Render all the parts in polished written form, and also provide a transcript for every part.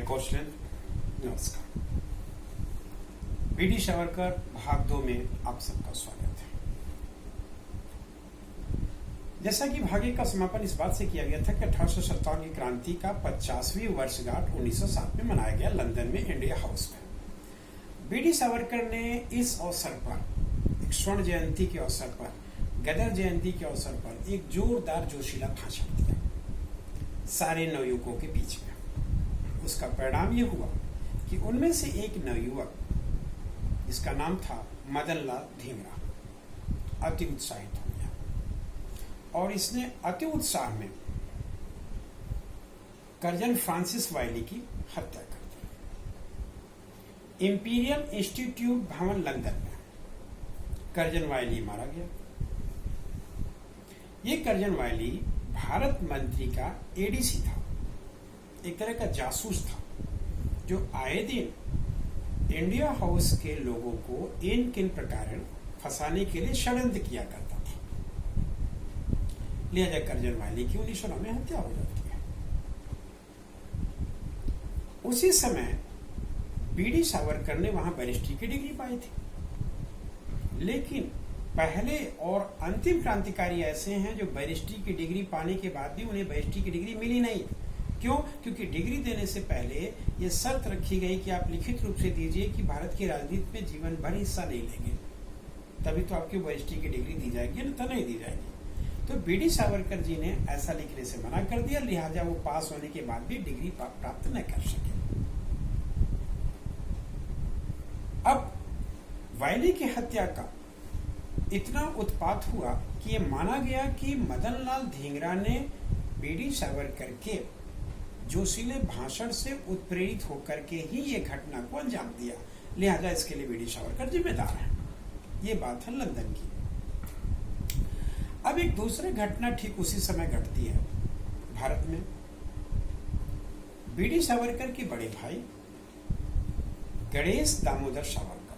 कौशलेंद्र, नमस्कार। वीडी सावरकर भाग 2 में आप सबका स्वागत है। जैसा कि भाग 1 का समापन इस बात से किया गया था कि 1857 की क्रांति का 50वीं वर्षगांठ 1907 में मनाया गया लंदन में इंडिया हाउस में। वीडी सावरकर ने इस अवसर पर, एक स्वर्ण जयंती के अवसर पर, गदर जयंती के अवसर पर एक जोरदार जोशीला भाषण दिया सारे नवयुवकों के बीच में। उसका परिणाम यह हुआ कि उनमें से एक नवयुवक, जिसका नाम था मदन लाल धींगरा, अति उत्साहित हो गया और इसने अति उत्साह में कर्जन फ्रांसिस वाइली की हत्या कर दी। इंपीरियल इंस्टीट्यूट भवन लंदन में कर्जन वाइली मारा गया। ये कर्जन वाइली भारत मंत्री का एडीसी था, एक तरह का जासूस था, जो आए दिन इंडिया हाउस के लोगों को इन किन प्रकार फंसाने के लिए षड्यंत्र किया करता था। लिहाजा कर्जन वाइली की 1909 में हत्या हो जाती है। उसी समय वीडी सावरकर ने वहां बैरिस्ट्री की डिग्री पाई थी, लेकिन पहले और अंतिम क्रांतिकारी ऐसे हैं जो बैरिस्ट्री की डिग्री पाने के बाद भी उन्हें बैरिस्ट्री की डिग्री मिली नहीं। क्यों? क्योंकि डिग्री देने से पहले ये शर्त रखी गई कि आप लिखित रूप से दीजिए कि भारत की राजनीति में जीवन भर हिस्सा नहीं लेंगे, तभी तो आपकी बैरिस्ट्री की डिग्री दी जाएगी, न तो नहीं दी जाएगी। तो वीडी सावरकर जी ने ऐसा लिखने से मना कर दिया, लिहाजा वो पास होने के बाद भी डिग्री प्राप्त न कर सके। अब वाइली की हत्या का इतना उत्पात हुआ कि ये माना गया कि मदन लाल धींगरा ने वीडी सावरकर के जोशीले भाषण से उत्प्रेरित होकर के ही ये घटना को अंजाम दिया, लिहाजा इसके लिए वीडी सावरकर जिम्मेदार है। ये बात है लंदन की। अब एक दूसरी घटना ठीक उसी समय घटती है भारत में। वीडी सावरकर के बड़े भाई गणेश दामोदर सावरकर,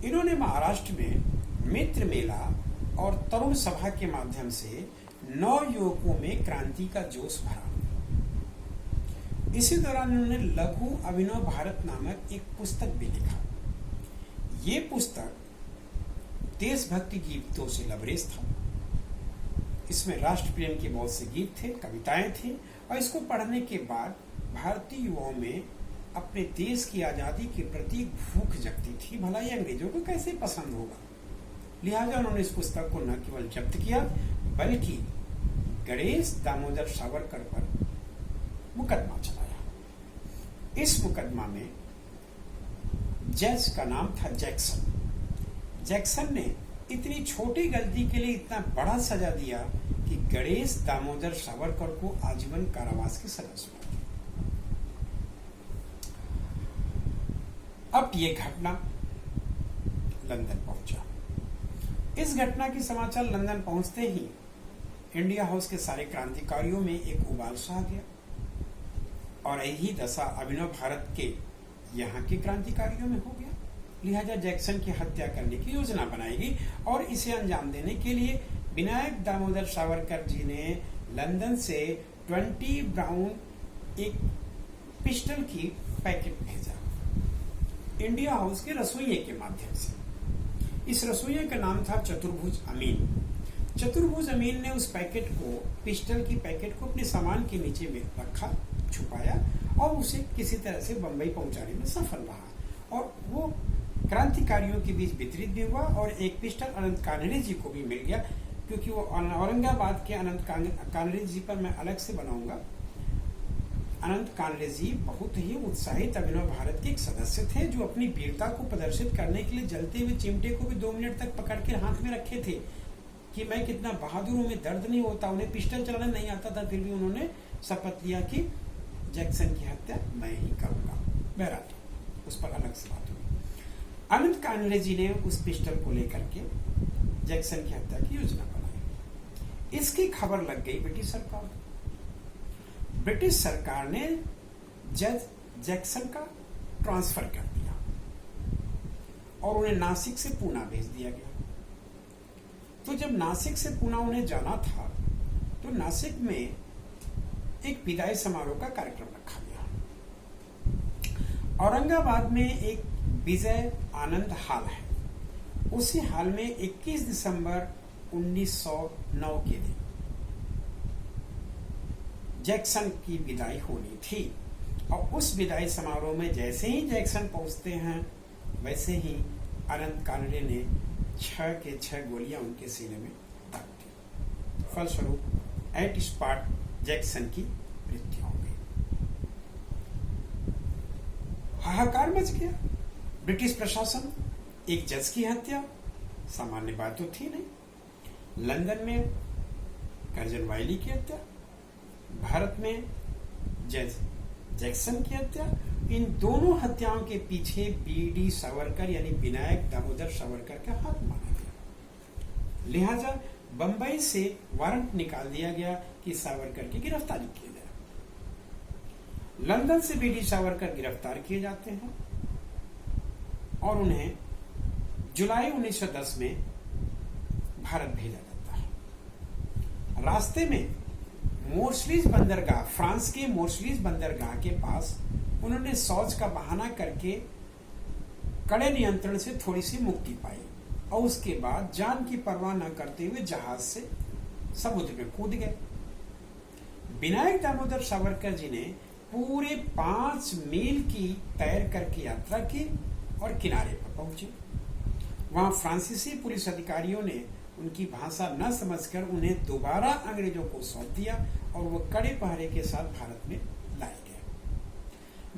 इन्होंने महाराष्ट्र में मित्र मेला और तरुण सभा के माध्यम से नौ युवकों में क्रांति का जोश भरा। इसी दौरान उन्होंने लघु अभिनव भारत नामक एक पुस्तक भी लिखा। ये पुस्तक देशभक्ति गीतों से लबरेज था। इसमें राष्ट्र प्रेम के बहुत से गीत थे, कविताएं थी, और इसको पढ़ने के बाद भारतीय युवाओं में अपने देश की आजादी के प्रति भूख जगती थी। भला ये अंग्रेजों को कैसे पसंद होगा। लिहाजा उन्होंने इस पुस्तक को न केवल जब्त किया, बल्कि गणेश दामोदर सावरकर पर मुकदमा चलाया। इस मुकदमा में जज का नाम था जैक्सन। जैक्सन ने इतनी छोटी गलती के लिए इतना बड़ा सजा दिया कि गणेश दामोदर सावरकर को आजीवन कारावास की सजा सुनाई। अब ये घटना लंदन पहुंचा। इस घटना की समाचार लंदन पहुंचते ही इंडिया हाउस के सारे क्रांतिकारियों में एक उबाल सा आ गया और यही दशा अभिनव भारत के यहाँ के क्रांतिकारियों में हो गया। लिहाजा जैक्सन की हत्या करने की योजना बनाई गई और इसे अंजाम देने के लिए विनायक दामोदर सावरकर जी ने लंदन से 20 ब्राउन एक पिस्टल की पैकेट भेजा इंडिया हाउस के रसोइये के माध्यम से। इस रसोइये का नाम था चतुर्भुज अमीन। चतुर्भुज अमीन ने उस पैकेट को, पिस्टल की पैकेट को अपने सामान के नीचे में रखा, छुपाया और उसे किसी तरह से बंबई पहुंचाने में सफल रहा। और वो क्रांतिकारियों के बीच वितरित भी हुआ और एक पिस्टल अनंत कानड़े जी को भी मिल गया, क्योंकि वो औरंगाबाद के अनंत कानड़े जी पर मैं अलग से बनाऊंगा। अनंत कानड़े जी बहुत ही उत्साहित अभिनव भारत के एक सदस्य थे, जो अपनी वीरता को प्रदर्शित करने के लिए जलते हुए चिमटे को भी 2 मिनट तक पकड़ के हाथ में रखे थे कि मैं कितना बहादुर हूं, में दर्द नहीं होता। उन्हें पिस्टल चलाना नहीं आता था, फिर भी उन्होंने शपथ लिया कि जैक्सन की हत्या मैं ही करूंगा। बहरहाल उस पर अलग से बात हुई। अनंत कानड़े जी ने उस पिस्टल को लेकर के जैक्सन की हत्या की योजना बनाई। इसकी खबर लग गई ब्रिटिश सरकार। ब्रिटिश सरकार ने जज जैक्सन का ट्रांसफर कर दिया और उन्हें नासिक से पूना भेज दिया गया। तो जब नासिक से पुणे उन्हें जाना था तो नासिक में एक विदाई समारोह का कार्यक्रम रखा गया। औरंगाबाद में एक विजय आनंद हॉल है। उसी हॉल में 21 दिसंबर 1909 के दिन जैक्सन की विदाई होनी थी और उस विदाई समारोह में जैसे ही जैक्सन पहुंचते हैं वैसे ही अनंत कानडे ने 6 के 6 गोलियां उनके सीने में दाग दी। फलस्वरूप एट स्पॉट जैक्सन की मृत्यु हो गई। हाहाकार मच गया। ब्रिटिश प्रशासन, एक जज की हत्या सामान्य बात तो थी नहीं। लंदन में कर्जन वाइली की हत्या, भारत में जज जैक्सन की हत्या। इन दोनों हत्याओं के पीछे बीडी सावरकर यानी विनायक दामोदर सावरकर का हाथ माना गया। लिहाजा बंबई से वारंट निकाल दिया गया कि सावरकर की गिरफ्तारी की जाए। लंदन से बीडी सावरकर गिरफ्तार किए जाते हैं और उन्हें जुलाई 1910 में भारत भेजा जाता है। रास्ते में मोर्सलीज बंदरगाह, फ्रांस के मोर्सलीज बंदरगाह के पास उन्होंने शौच का बहाना करके कड़े नियंत्रण से थोड़ी सी मुक्ति पाई और उसके बाद जान की परवाह न करते हुए जहाज से समुद्र में कूद गए। विनायक दामोदर सावरकर जी ने पूरे 5 मील की तैर करके यात्रा की और किनारे पर पहुंचे। वहां फ्रांसीसी पुलिस अधिकारियों ने उनकी भाषा न समझकर उन्हें दोबारा अंग्रेजों को सौंप दिया और वो कड़े पहरे के साथ भारत में लाए गए।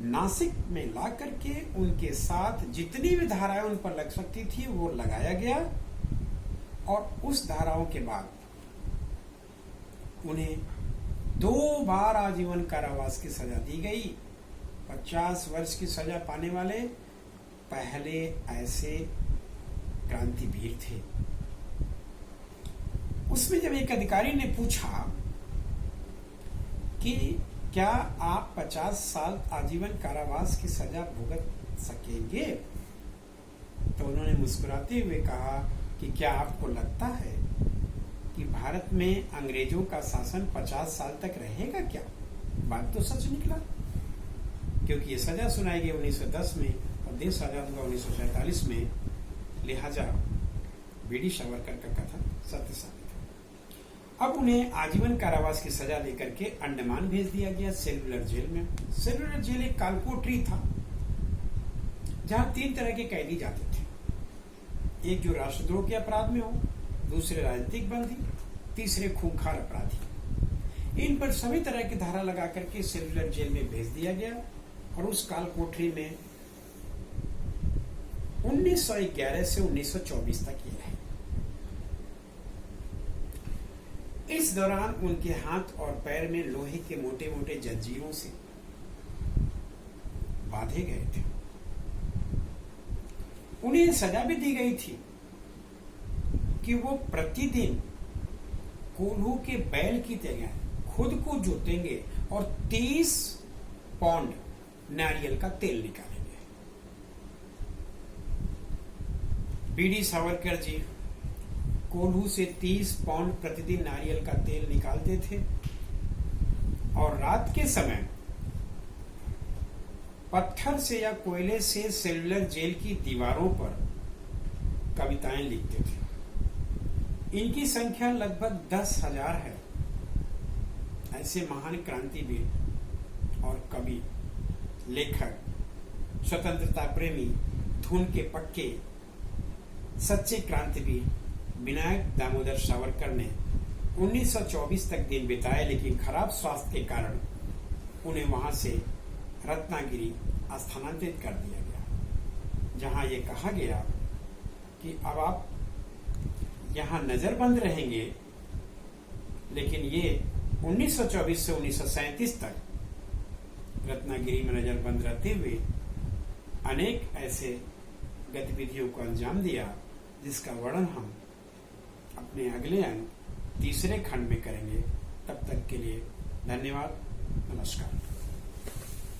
नासिक में ला करके उनके साथ जितनी भी धाराएं उन पर लग सकती थी वो लगाया गया और उस धाराओं के बाद उन्हें 2 बार आजीवन कारावास की सजा दी गई। 50 वर्ष की सजा पाने वाले पहले ऐसे क्रांतिवीर थे। उसमें जब एक अधिकारी ने पूछा कि क्या आप 50 साल आजीवन कारावास की सजा भुगत सकेंगे, तो उन्होंने मुस्कुराते हुए कहा कि क्या आपको लगता है कि भारत में अंग्रेजों का शासन 50 साल तक रहेगा क्या? बात तो सच निकला, क्योंकि ये सजा सुनाई गई 1910 में और देश आजाद हुआ 1947 में। लिहाजा बीडी सावरकर का कथन सत्य साबित है। अब उन्हें आजीवन कारावास की सजा लेकर के अंडमान भेज दिया गया, सेलुलर जेल में। सेलुलर जेल एक कालकोठरी था जहां 3 तरह के कैदी जाते थे। एक जो राष्ट्रद्रोह के अपराध में हो, दूसरे राजनीतिक बंदी, तीसरे खूंखार अपराधी। इन पर सभी तरह की धारा लगा करके सेलुलर जेल में भेज दिया गया और उस कालकोठरी में 1911 से 1924 तक ये रहे। इस दौरान उनके हाथ और पैर में लोहे के मोटे मोटे जंजीरों से बांधे गए थे। उन्हें सजा भी दी गई थी कि वो प्रतिदिन कोल्हू के बैल की तरह खुद को जोतेंगे और 30 पाउंड नारियल का तेल निकालेंगे। बीडी सावरकर जी कोल्हू से 30 पाउंड प्रतिदिन नारियल का तेल निकालते थे और रात के समय पत्थर से या कोयले से सेलुलर जेल की दीवारों पर कविताएं लिखते थे। इनकी संख्या लगभग 10,000 है। ऐसे महान क्रांतिवीर और कवि, लेखक, स्वतंत्रता प्रेमी, धुन के पक्के, सच्चे क्रांतिवीर विनायक दामोदर सावरकर ने 1924 तक दिन बिताए, लेकिन खराब स्वास्थ्य के कारण उन्हें वहां से रत्नागिरी स्थानांतरित कर दिया गया, जहां ये कहा गया कि अब आप यहां नजरबंद रहेंगे, लेकिन ये 1924 से 1937 तक रत्नागिरी में नजरबंद रहते हुए अनेक ऐसे गतिविधियों को अंजाम दिया, जिसका वर्णन हम अपने अगले अंक 3रे खंड में करेंगे। तब तक के लिए धन्यवाद, नमस्कार।